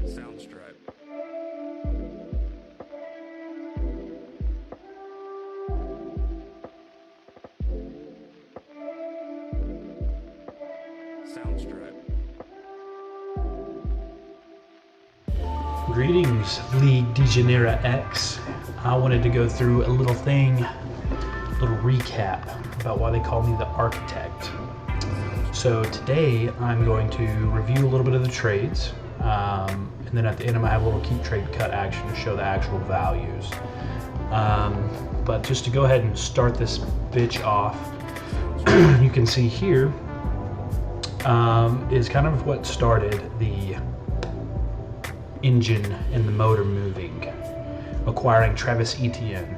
Soundstripe. Soundstripe. Greetings, League Degenera X. I wanted to go through a little recap about why they call me the Architect. So today I'm going to review a little bit of the trades, and then at the end I'm going to have a little keep trade cut action to show the actual values. But just to go ahead and start this bitch off, you can see here is kind of what started the engine and the motor moving, acquiring Travis Etienne.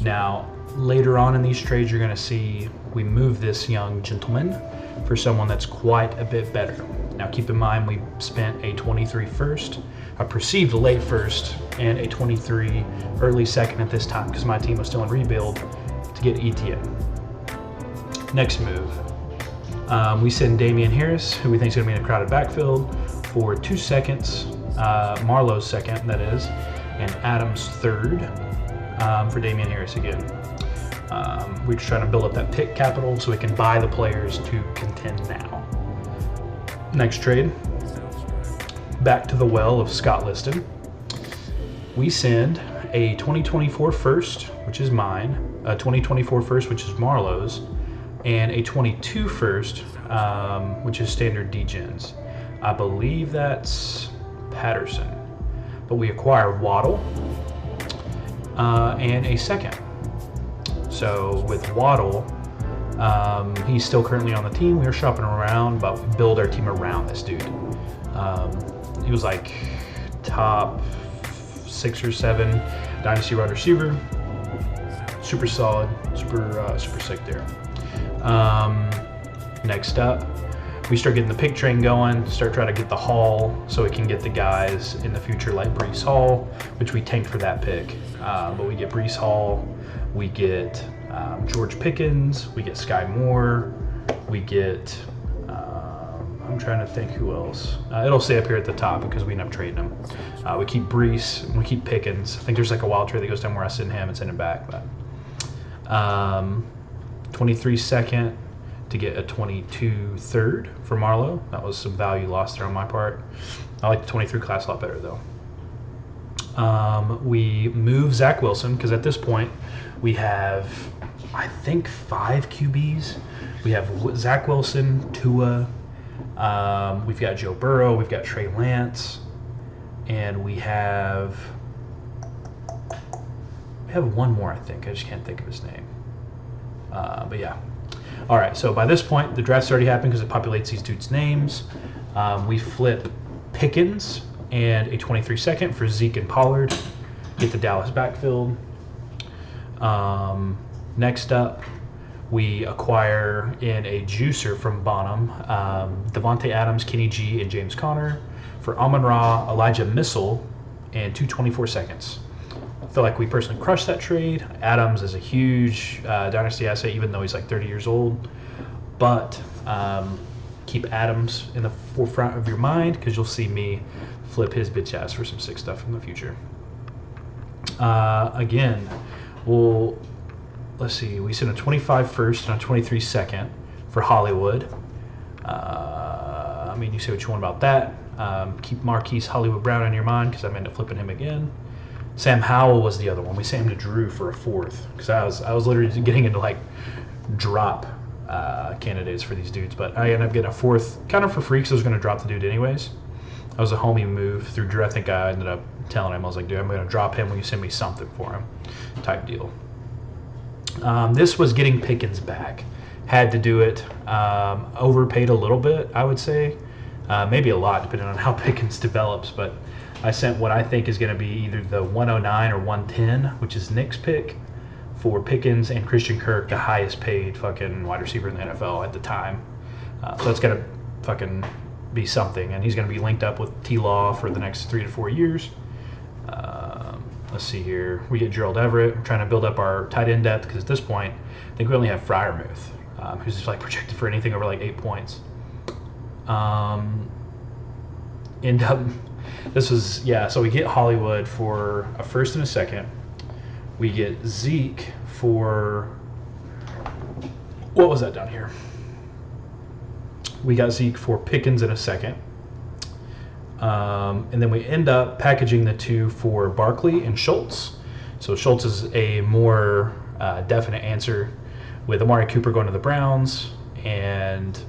Now, later on in these trades, you're going to see we move this young gentleman for someone that's quite a bit better. Now, keep in mind, we spent a 23 first, a perceived late first, and a 23 early second at this time because my team was still in rebuild to get Etienne. Next move, we send Damian Harris, who we think is going to be in a crowded backfield, for 2 seconds, Marlowe's second, that is, and Adams' third for Damian Harris again. We're just trying to build up that pick capital so we can buy the players to contend now. Next trade, back to the well of Scott Liston. We send a 2024 first, which is mine, a 2024 first, which is Marlowe's, and a 22 first, which is standard degens. I believe that's Patterson. But we acquire Waddle and a second. So with Waddle, he's still currently on the team. We were shopping around, but we build our team around this dude. He was like top 6 or 7 dynasty wide receiver. Super solid, super sick there. Next up, we start getting the pick train going, start trying to get the haul so we can get the guys in the future like Breece Hall, which we tanked for that pick. But we get Breece Hall, we get George Pickens, we get Sky Moore, we get, I'm trying to think who else. It'll say up here at the top because we end up trading them. We keep Breece, and we keep Pickens. I think there's like a wild trade that goes down where I send him and send him back. But 23 second, to get a 22 third for Marlowe. That was some value lost there on my part. I like the 23 class a lot better though. We move Zach Wilson because at this point we have, I think, 5 QBs. We have Zach Wilson, Tua, we've got Joe Burrow, we've got Trey Lance, and we have one more, I think. I just can't think of his name. But yeah. All right, so by this point, the draft's already happened because it populates these dudes' names. We flip Pickens and a 23 second for Zeke and Pollard. Get the Dallas backfield. Next up, we acquire in a juicer from Bonham, Devontae Adams, Kenny G, and James Conner for Amon-Ra, Elijah Missile, and 2 24 seconds. I feel like we personally crushed that trade. Adams is a huge dynasty asset, even though he's like 30 years old. But keep Adams in the forefront of your mind because you'll see me flip his bitch ass for some sick stuff in the future. Again, let's see. We sent a 25 first and a 23 second for Hollywood. I mean, you say what you want about that. Keep Marquise Hollywood Brown in your mind because I'm end up flipping him again. Sam Howell was the other one. We sent him to Drew for a 4th because I was literally getting into like drop candidates for these dudes, but I ended up getting a 4th kind of for free because I was going to drop the dude anyways. That was a homie move through Drew. I think I ended up telling him, I was like, dude, I'm going to drop him. Will you send me something for him? Type deal. This was getting Pickens back. Had to do it. Overpaid a little bit, I would say. Maybe a lot depending on how Pickens develops, but I sent what I think is going to be either the 109 or 110, which is Nick's pick, for Pickens and Christian Kirk, the highest paid fucking wide receiver in the NFL at the time. So that's going to fucking be something. And he's going to be linked up with T-Law for the next 3 to 4 years. Let's see here. We get Gerald Everett. We're trying to build up our tight end depth because at this point, I think we only have Freiermuth, who's like projected for anything over like 8 points. End up This was, yeah, so we get Hollywood for a first and a second. We get Zeke for, what was that down here? We got Zeke for Pickens in a second. And then we end up packaging the two for Barkley and Schultz. So Schultz is a more definite answer with Amari Cooper going to the Browns, and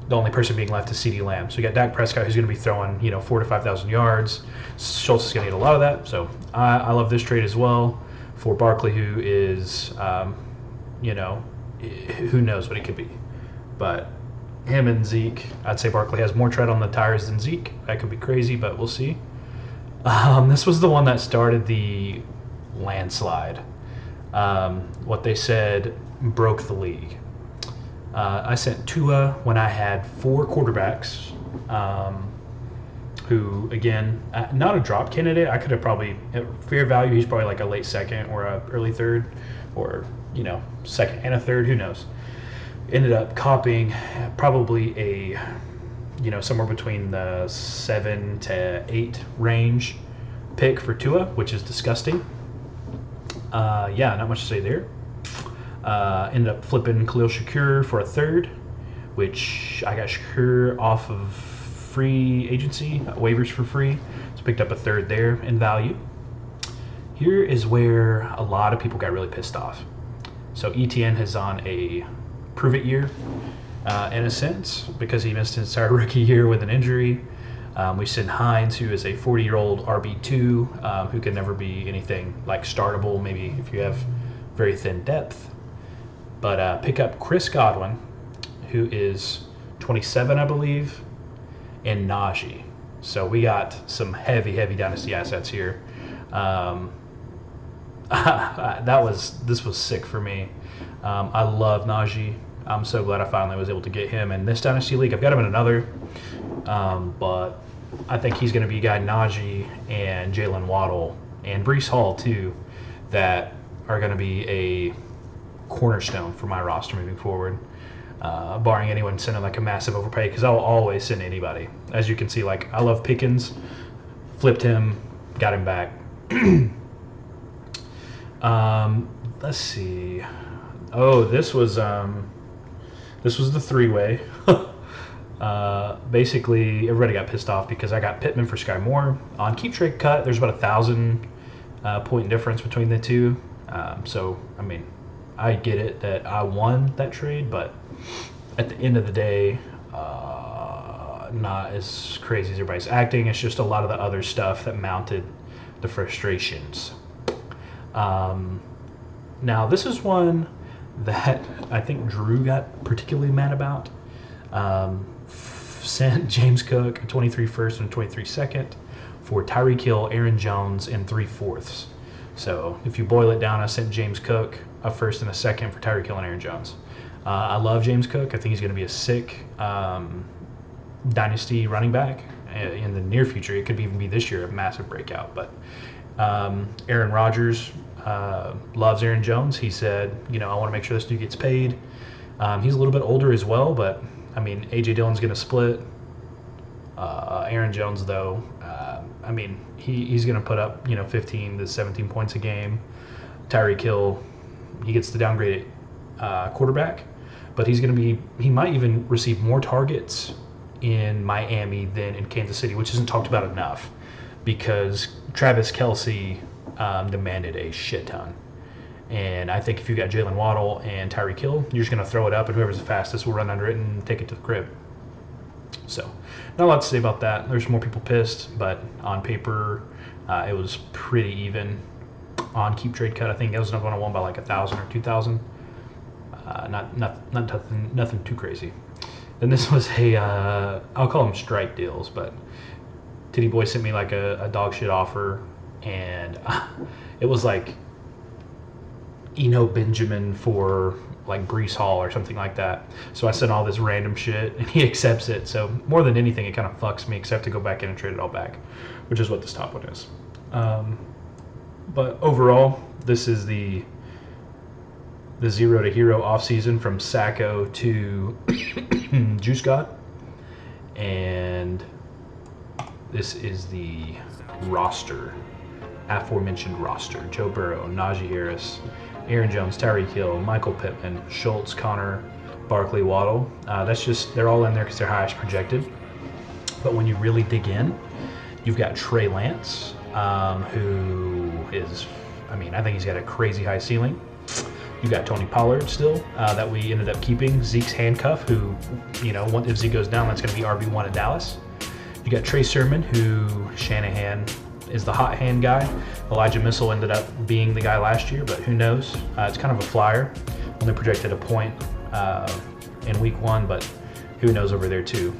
the only person being left is CeeDee Lamb. So you got Dak Prescott, who's going to be throwing 4,000 to 5,000 yards. Schultz is going to get a lot of that. So I love this trade as well for Barkley, who is, who knows what he could be. But him and Zeke, I'd say Barkley has more tread on the tires than Zeke. That could be crazy, but we'll see. This was the one that started the landslide. What they said broke the league. I sent Tua when I had 4 quarterbacks, who, again, not a drop candidate. I could have probably, at fair value, he's probably like a late second or a early third, or, second and a third, who knows. Ended up copying probably a, somewhere between the 7 to 8 range pick for Tua, which is disgusting. Not much to say there. Ended up flipping Khalil Shakur for a third, which I got Shakur off of free agency, waivers for free. So picked up a third there in value. Here is where a lot of people got really pissed off. So ETN is on a prove-it year, in a sense, because he missed his entire rookie year with an injury. We send Hines, who is a 40-year-old RB2, who can never be anything like startable, maybe if you have very thin depth. But pick up Chris Godwin, who is 27, I believe, and Najee. So we got some heavy dynasty assets here. This was sick for me. I love Najee. I'm so glad I finally was able to get him in this dynasty league. I've got him in another, but I think he's going to be a guy, Najee and Jalen Waddle and Breece Hall too, that are going to be a cornerstone for my roster moving forward, barring anyone sending like a massive overpay, because I'll always send anybody. As you can see, like, I love Pickens, flipped him, got him back. Let's see. Oh, this was the 3-way. Basically, everybody got pissed off because I got Pittman for Sky Moore. On Keep Trade Cut, there's about 1,000 point difference between the two. So, I mean, I get it that I won that trade, but at the end of the day, not as crazy as everybody's acting. It's just a lot of the other stuff that mounted the frustrations. Now, this is one that I think Drew got particularly mad about. Sent James Cook a 23 first and a 23 second for Tyreek Hill, Aaron Jones, and 3/4. So if you boil it down, I sent James Cook a first and a second for Tyreek Hill and Aaron Jones. I love James Cook. I think he's going to be a sick dynasty running back in the near future. It could even be this year, a massive breakout. But Aaron Rodgers loves Aaron Jones. He said, I want to make sure this dude gets paid. He's a little bit older as well, but I mean, A.J. Dillon's going to split. Aaron Jones, though, he's going to put up 15 to 17 points a game. Tyreek Hill, he gets the downgraded quarterback, but he might even receive more targets in Miami than in Kansas City, which isn't talked about enough because Travis Kelce demanded a shit ton. And I think if you got Jalen Waddle and Tyreek Hill, you're just going to throw it up, and whoever's the fastest will run under it and take it to the crib. So, not a lot to say about that. There's more people pissed, but on paper, it was pretty even. On Keep Trade Cut, I think it was not going to win by like 1,000 or 2,000. Nothing too crazy. Then this was I'll call them strike deals, but Titty Boy sent me like a dog shit offer, and it was like Benjamin for like Breece Hall or something like that. So I sent all this random shit, and he accepts it. So more than anything, it kind of fucks me, except to go back in and trade it all back, which is what this top one is. But overall, this is the zero to hero offseason from Sacco to Juice God. And this is the roster, aforementioned roster. Joe Burrow, Najee Harris, Aaron Jones, Tyreek Hill, Michael Pittman, Schultz, Connor, Barkley, Waddle. That's just, they're all in there because they're highest projected. But when you really dig in, you've got Trey Lance, who is, I think he's got a crazy high ceiling. You got Tony Pollard still, that we ended up keeping. Zeke's handcuff, who, if Zeke goes down, that's going to be RB1 in Dallas. You got Trey Sermon, who Shanahan is the hot hand guy. Elijah Mitchell ended up being the guy last year, but who knows? It's kind of a flyer. Only projected a point in week 1, but who knows over there too.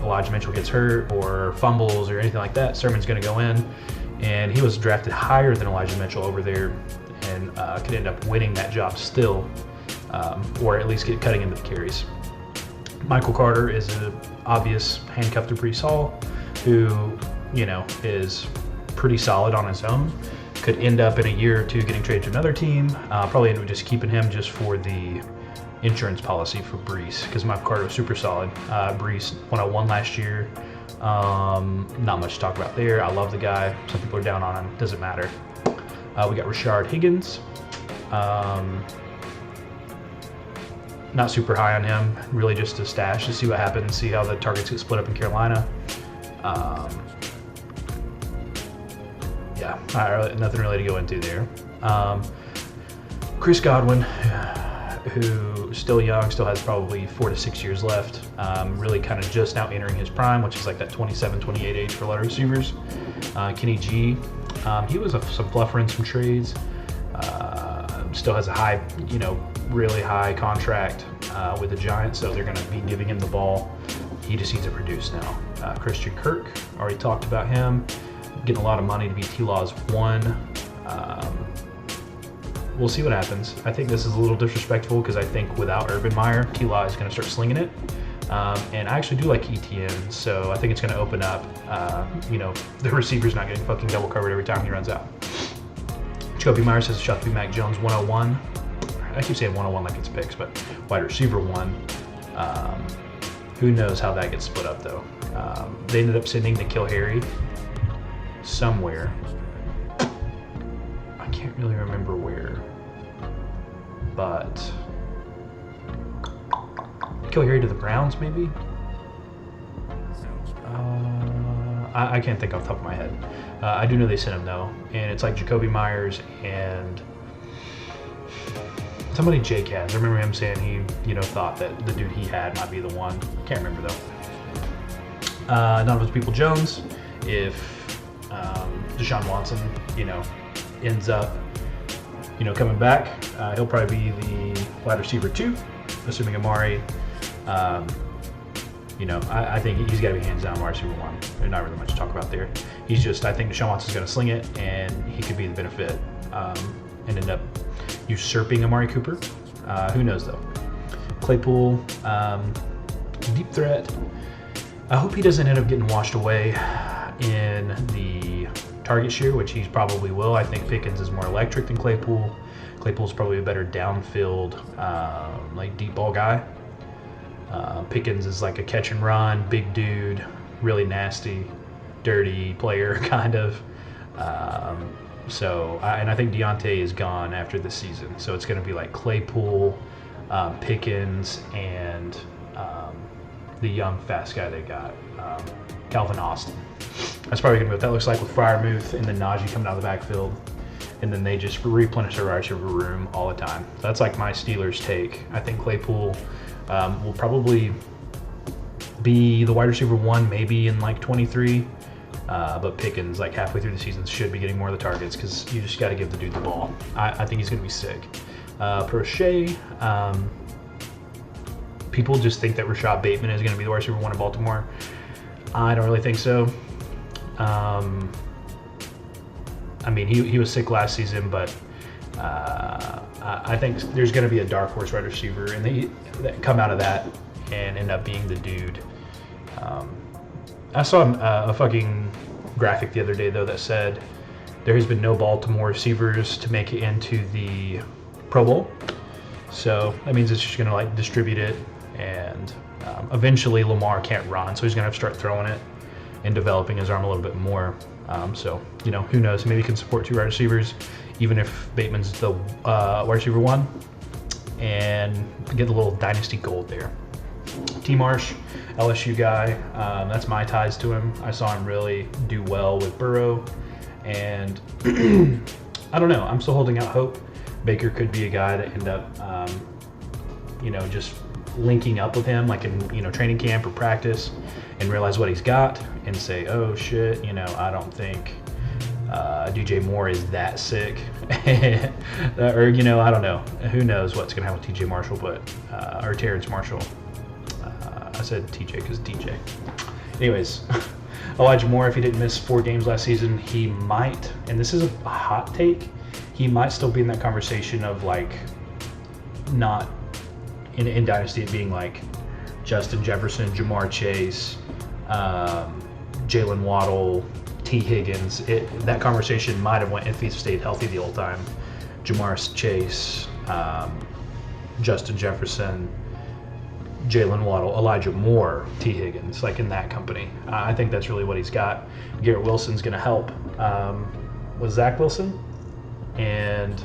Elijah Mitchell gets hurt or fumbles or anything like that, Sermon's going to go in. And he was drafted higher than Elijah Mitchell over there, and could end up winning that job still, or at least cutting into the carries. Michael Carter is an obvious handcuff to Breece Hall, who, is pretty solid on his own. Could end up in a year or two getting traded to another team. Probably end up just keeping him just for the insurance policy for Breece, because Michael Carter was super solid. Breece 101 last year. Not much to talk about there. I love the guy. Some people are down on him. Doesn't matter. We got Rashard Higgins. Not super high on him. Really just a stash to see what happens, see how the targets get split up in Carolina. Nothing really to go into there. Chris Godwin, who still young, still has probably 4 to 6 years left. Really kind of just now entering his prime, which is like that 27, 28 age for a lot of receivers. Kenny G, he was some fluffer in some trades. Still has a high, really high contract with the Giants, so they're going to be giving him the ball. He just needs to produce now. Christian Kirk, already talked about him. Getting a lot of money to be T-Law's 1. We'll see what happens. I think this is a little disrespectful because I think without Urban Meyer, T-Law is going to start slinging it. And I actually do like ETN, so I think it's going to open up. The receiver's not getting fucking double covered every time he runs out. Jacoby Myers says shot to be Mac Jones 101. I keep saying 101 like it's picks, but wide receiver 1. Who knows how that gets split up though. They ended up sending N'Keal Harry somewhere. I can't really remember where, but N'Keal Harry to the Browns maybe? I can't think off the top of my head. I do know they sent him though, and it's like Jacoby Myers and somebody Jake has. I remember him saying he, thought that the dude he had might be the one. Can't remember though. Donovan Peoples-Jones, if Deshaun Watson, ends up, coming back, he'll probably be the wide receiver 2, assuming Amari. I think he's got to be hands down wide receiver 1. There's not really much to talk about there. He's just, I think Deshaun Watson's going to sling it, and he could be the benefit and end up usurping Amari Cooper. Who knows though? Claypool, deep threat. I hope he doesn't end up getting washed away in the target share, which he probably will. I think Pickens is more electric than Claypool. Claypool's probably a better downfield, deep ball guy. Pickens is like a catch and run, big dude, really nasty, dirty player, kind of. And I think Deontay is gone after this season, so it's going to be like Claypool, Pickens, and the young fast guy they got, Calvin Austin. That's probably going to be what that looks like with Freiermuth and then Najee coming out of the backfield. And then they just replenish their wide receiver room all the time. That's like my Steelers take. I think Claypool will probably be the wide receiver 1 maybe in like 23. But Pickens, like halfway through the season, should be getting more of the targets because you just got to give the dude the ball. I think he's going to be sick. Prochet, people just think that Rashad Bateman is going to be the wide receiver 1 in Baltimore. I don't really think so. He was sick last season, but I think there's going to be a dark horse wide receiver, and they come out of that and end up being the dude. I saw a fucking graphic the other day, though, that said there has been no Baltimore receivers to make it into the Pro Bowl. So that means it's just going to distribute it, and Eventually, Lamar can't run, so he's going to have to start throwing it and developing his arm a little bit more. So, who knows? Maybe he can support 2 wide receivers, even if Bateman's the wide receiver 1, and get a little dynasty gold there. T. Marsh, LSU guy, that's my ties to him. I saw him really do well with Burrow, and I don't know. I'm still holding out hope. Baker could be a guy that end up, just linking up with him, like in training camp or practice, and realize what he's got and say, oh shit, I don't think DJ Moore is that sick, or I don't know. Who knows what's gonna happen with TJ Marshall, or Terrence Marshall. I said TJ because DJ. Anyways, Elijah Moore, if he didn't miss 4 games last season, he might, and this is a hot take, he might still be in that conversation of like not in Dynasty, it being like Justin Jefferson, Jamar Chase, Jalen Waddle, T. Higgins. That conversation might have went if he stayed healthy the whole time. Jamar Chase, Justin Jefferson, Jalen Waddle, Elijah Moore, T. Higgins, like in that company. I think that's really what he's got. Garrett Wilson's going to help with Zach Wilson. And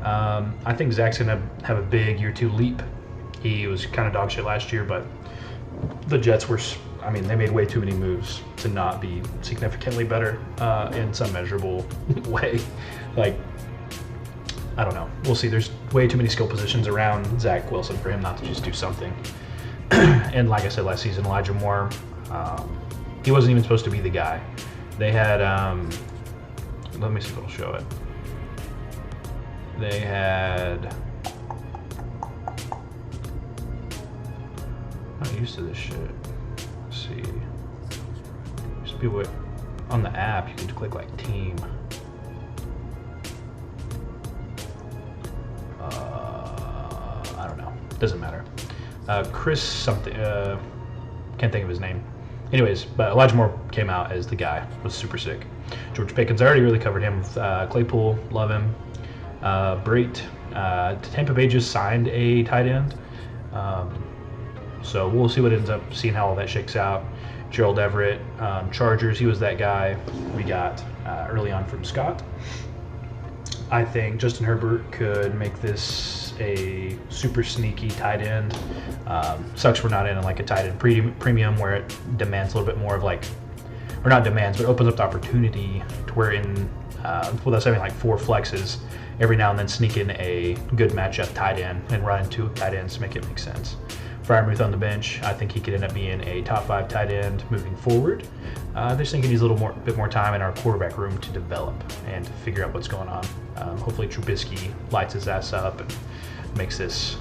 I think Zach's going to have a big year 2 leap. He was kind of dog shit last year, but the Jets were, they made way too many moves to not be significantly better in some measurable way. Like, I don't know. We'll see. There's way too many skill positions around Zach Wilson for him not to just do something. And like I said last season, Elijah Moore, he wasn't even supposed to be the guy. They had, let me see if it'll show it. They had, I'm not used to this shit. Let's see. Used to be what, on the app, you could click like team. I don't know. Doesn't matter. Chris something, can't think of his name. Anyways, but Elijah Moore came out as the guy, was super sick. George Pickens, I already really covered him with Claypool, love him. Brait, Tampa Bay just signed a tight end. So we'll see what ends up, seeing how all that shakes out. Gerald Everett, Chargers, he was that guy we got early on from Scott. I think Justin Herbert could make this a super sneaky tight end. Sucks we're not in like a tight end premium where it demands a little bit more of like, or not demands, but opens up the opportunity to where in, with us having like 4 flexes, every now and then sneak in a good matchup tight end and run into tight ends to make it make sense. Freiermuth on the bench, I think he could end up being a top 5 tight end moving forward. I just think he needs a little bit more time in our quarterback room to develop and to figure out what's going on. Hopefully Trubisky lights his ass up and makes this,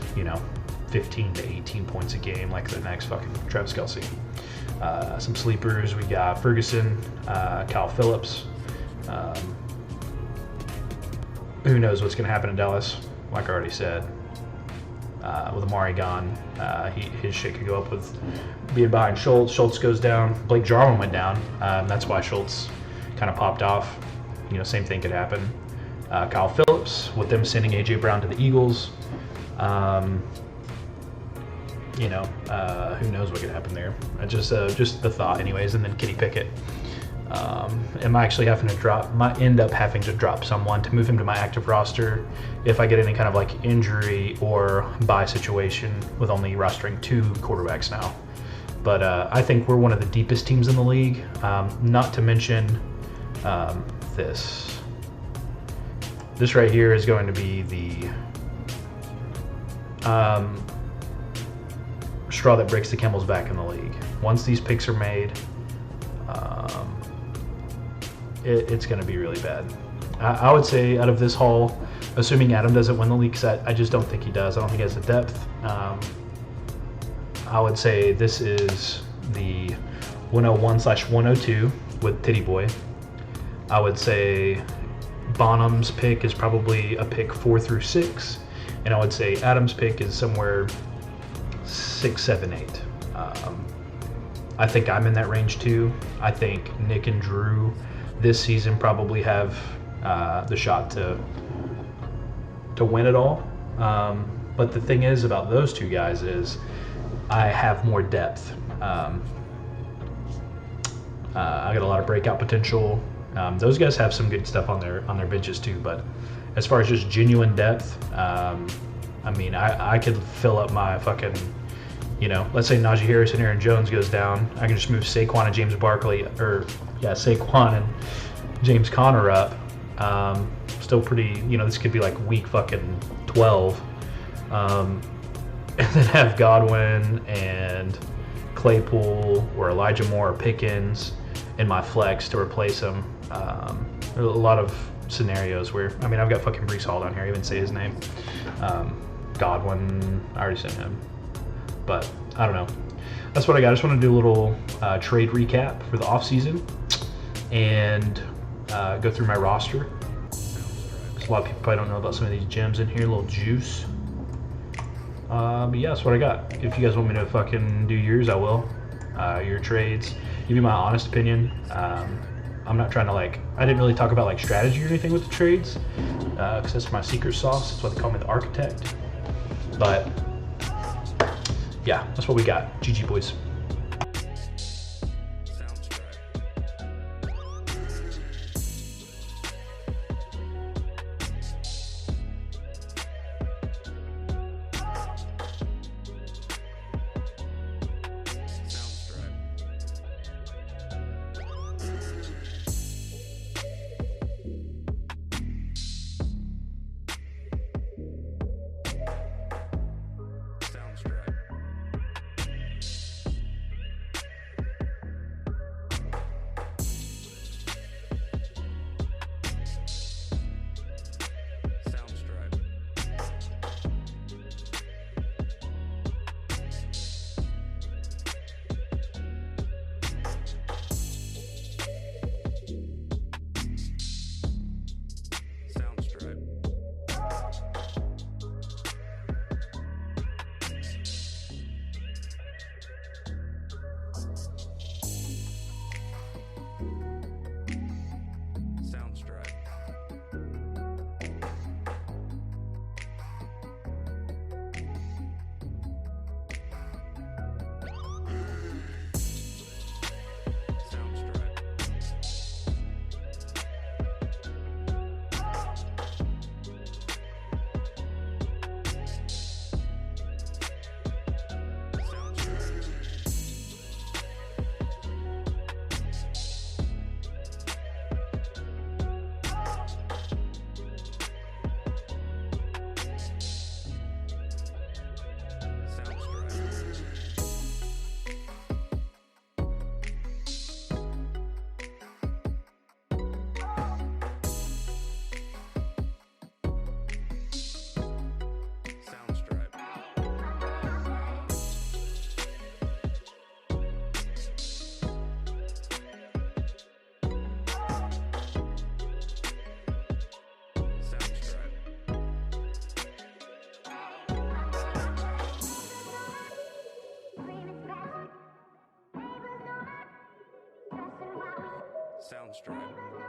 15 to 18 points a game like the next fucking Travis Kelce. Some sleepers, we got Ferguson, Kyle Phillips. Who knows what's going to happen in Dallas, like I already said. With Amari gone, his shit could go up with being behind Schultz. Schultz goes down. Blake Jarwin went down. That's why Schultz kind of popped off. Same thing could happen. Kyle Phillips, with them sending A.J. Brown to the Eagles. Who knows what could happen there. Just the thought anyways. And then Kenny Pickett. Am I actually might end up having to drop someone to move him to my active roster if I get any kind of like injury or bye situation with only rostering 2 quarterbacks now. But I think we're one of the deepest teams in the league. Not to mention this. This right here is going to be the straw that breaks the camel's back in the league. Once these picks are made, it's going to be really bad. I would say out of this haul, assuming Adam doesn't win the league, because I just don't think he does. I don't think he has the depth. I would say this is the 101/102 with Titty Boy. I would say Bonham's pick is probably a pick 4 through 6, and I would say Adam's pick is somewhere 6, 7, 8. I think I'm in that range too. I think Nick and Drew this season probably have the shot to win it all. But the thing is about those 2 guys is I have more depth. I got a lot of breakout potential. Those guys have some good stuff on their benches too, but as far as just genuine depth, I mean, I could fill up my fucking, let's say Najee Harris and Aaron Jones goes down, I can just move Saquon and James Barkley, Saquon and James Conner up. Still pretty, this could be like week fucking 12. And then have Godwin and Claypool or Elijah Moore or Pickens in my flex to replace him. There's a lot of scenarios where, I've got fucking Breece Hall down here. I even say his name. Godwin, I already said him. But I don't know. That's what I got. I just want to do a little trade recap for the offseason and go through my roster. A lot of people probably don't know about some of these gems in here. A little juice. But yeah, that's what I got. If you guys want me to fucking do yours, I will. Your trades. Give you my honest opinion. I'm not trying to I didn't really talk about strategy or anything with the trades, because that's my secret sauce. That's why they call me the Architect. But yeah, that's what we got. GG boys. Soundstripe.